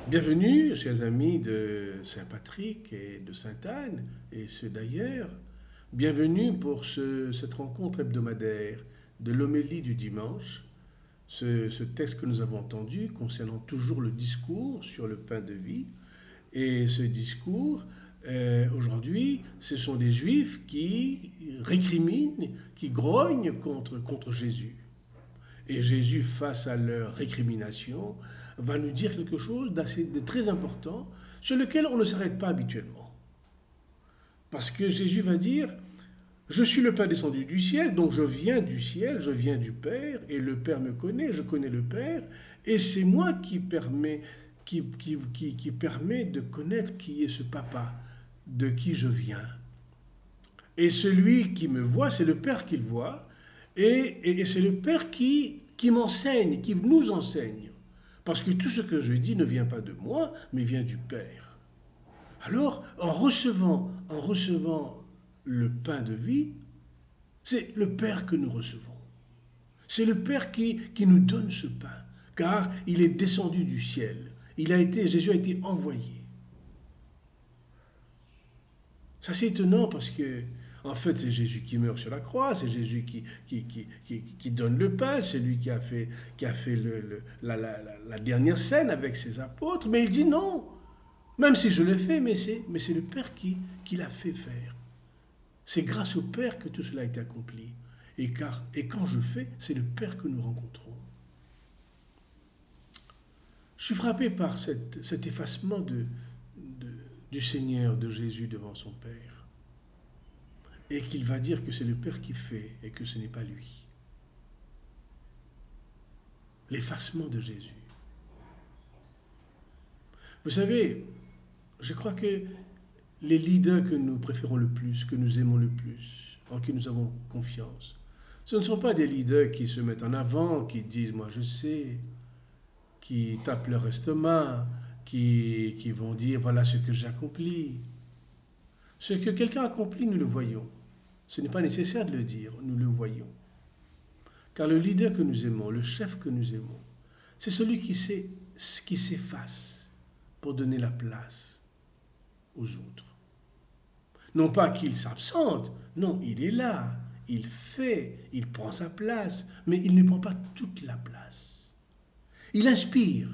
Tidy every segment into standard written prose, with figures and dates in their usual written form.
Bienvenue, chers amis de Saint-Patrick et de Sainte-Anne, et ceux d'ailleurs. Bienvenue pour cette rencontre hebdomadaire de l'homélie du dimanche, ce texte que nous avons entendu concernant toujours le discours sur le pain de vie. Et ce discours, aujourd'hui, ce sont des Juifs qui récriminent, qui grognent contre Jésus. Et Jésus, face à leur récrimination, va nous dire quelque chose de très important sur lequel on ne s'arrête pas habituellement. Parce que Jésus va dire, je suis le Père descendu du ciel, donc je viens du ciel, je viens du Père, et le Père me connaît, je connais le Père, et c'est moi qui permet de connaître qui est ce Papa, de qui je viens. Et celui qui me voit, c'est le Père qui le voit, et c'est le Père qui m'enseigne, qui nous enseigne. Parce que tout ce que je dis ne vient pas de moi, mais vient du Père. Alors, en recevant le pain de vie, c'est le Père que nous recevons. C'est le Père qui nous donne ce pain, car il est descendu du ciel. Jésus a été envoyé. Ça c'est étonnant parce que, en fait, c'est Jésus qui meurt sur la croix, c'est Jésus qui donne le pain, c'est lui qui a fait la dernière scène avec ses apôtres, mais il dit non, même si je le fais, mais c'est le Père qui l'a fait faire. C'est grâce au Père que tout cela a été accompli. Et quand je fais, c'est le Père que nous rencontrons. Je suis frappé par cet effacement du Seigneur, de Jésus devant son Père. Et qu'il va dire que c'est le Père qui fait et que ce n'est pas lui. L'effacement de Jésus. Vous savez, je crois que les leaders que nous préférons le plus, que nous aimons le plus, en qui nous avons confiance, ce ne sont pas des leaders qui se mettent en avant, qui disent moi je sais, qui tapent leur estomac, qui vont dire voilà ce que j'ai accompli. Ce que quelqu'un accomplit, nous le voyons. Ce n'est pas nécessaire de le dire, nous le voyons. Car le leader que nous aimons, le chef que nous aimons, c'est celui qui s'efface pour donner la place aux autres. Non pas qu'il s'absente, non, il est là, il fait, il prend sa place, mais il ne prend pas toute la place. Il inspire,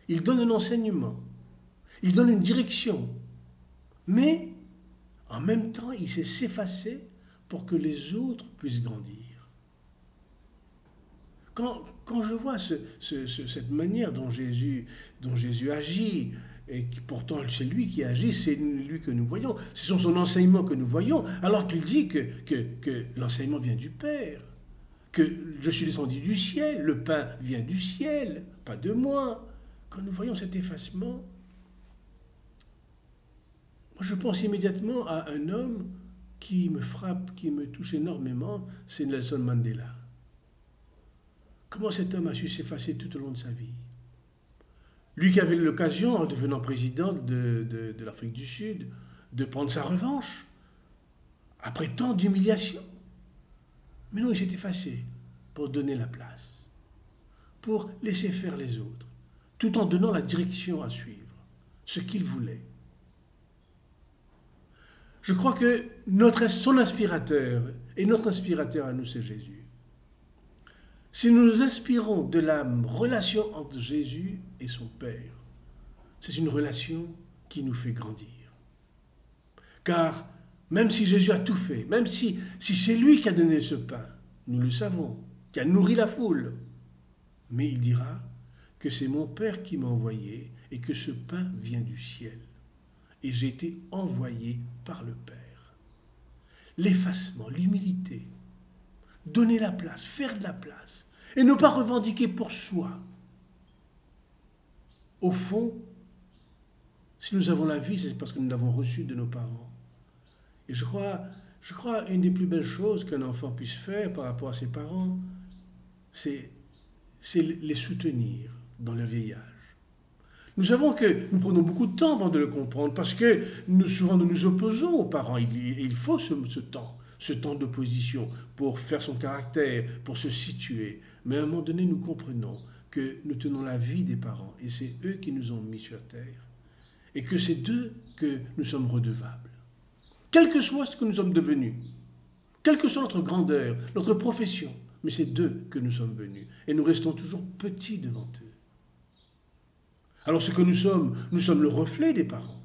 il donne un enseignement, il donne une direction, mais en même temps, il sait s'effacer pour que les autres puissent grandir. Quand je vois cette manière dont Jésus agit, et pourtant c'est lui qui agit, c'est lui que nous voyons, c'est son enseignement que nous voyons, alors qu'il dit que l'enseignement vient du Père, que je suis descendu du ciel, le pain vient du ciel, pas de moi. Quand nous voyons cet effacement, moi je pense immédiatement à un homme qui me frappe, qui me touche énormément, c'est Nelson Mandela. Comment cet homme a su s'effacer tout au long de sa vie? Lui qui avait l'occasion, en devenant président de l'Afrique du Sud, de prendre sa revanche, après tant d'humiliations. Mais non, il s'est effacé pour donner la place, pour laisser faire les autres, tout en donnant la direction à suivre, ce qu'il voulait. Je crois que son inspirateur, et notre inspirateur à nous, c'est Jésus. Si nous nous inspirons de la relation entre Jésus et son Père, c'est une relation qui nous fait grandir. Car même si Jésus a tout fait, même si c'est lui qui a donné ce pain, nous le savons, qui a nourri la foule, mais il dira que c'est mon Père qui m'a envoyé et que ce pain vient du ciel. Et j'ai été envoyé par le Père. L'effacement, l'humilité, donner la place, faire de la place, et ne pas revendiquer pour soi. Au fond, si nous avons la vie, c'est parce que nous l'avons reçue de nos parents. Et je crois une des plus belles choses qu'un enfant puisse faire par rapport à ses parents, c'est les soutenir dans leur vieillage. Nous savons que nous prenons beaucoup de temps avant de le comprendre parce que souvent nous nous opposons aux parents. Il faut ce temps d'opposition pour faire son caractère, pour se situer. Mais à un moment donné, nous comprenons que nous tenons la vie des parents et c'est eux qui nous ont mis sur terre et que c'est d'eux que nous sommes redevables. Quel que soit ce que nous sommes devenus, quelle que soit notre grandeur, notre profession, mais c'est d'eux que nous sommes venus et nous restons toujours petits devant eux. Alors ce que nous sommes le reflet des parents.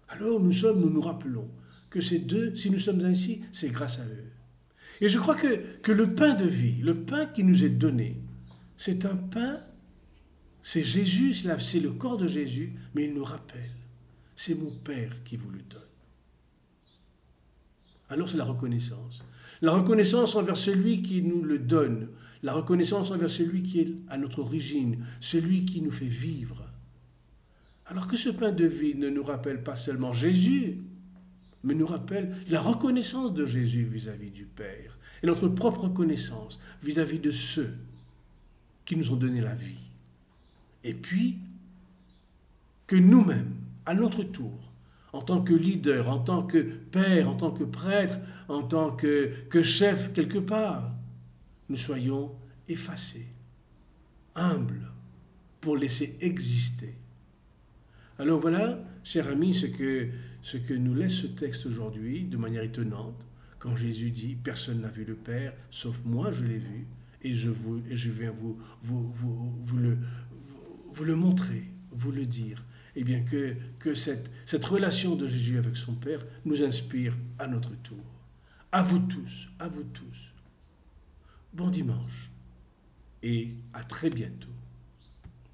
Alors nous nous rappelons que c'est d'eux, si nous sommes ainsi, c'est grâce à eux. Et je crois que le pain de vie, le pain qui nous est donné, c'est un pain, c'est Jésus, c'est le corps de Jésus, mais il nous rappelle, c'est mon Père qui vous le donne. Alors c'est la reconnaissance. La reconnaissance envers celui qui nous le donne, la reconnaissance envers celui qui est à notre origine, celui qui nous fait vivre. Alors que ce pain de vie ne nous rappelle pas seulement Jésus, mais nous rappelle la reconnaissance de Jésus vis-à-vis du Père et notre propre reconnaissance vis-à-vis de ceux qui nous ont donné la vie. Et puis, que nous-mêmes, à notre tour, en tant que leader, en tant que père, en tant que prêtre, en tant que chef quelque part, nous soyons effacés, humbles, pour laisser exister. Alors voilà, chers amis, ce que nous laisse ce texte aujourd'hui, de manière étonnante, quand Jésus dit « Personne n'a vu le Père, sauf moi je l'ai vu, et je viens vous le montrer, vous le dire. » Eh bien que cette relation de Jésus avec son Père nous inspire à notre tour. À vous tous, bon dimanche et à très bientôt.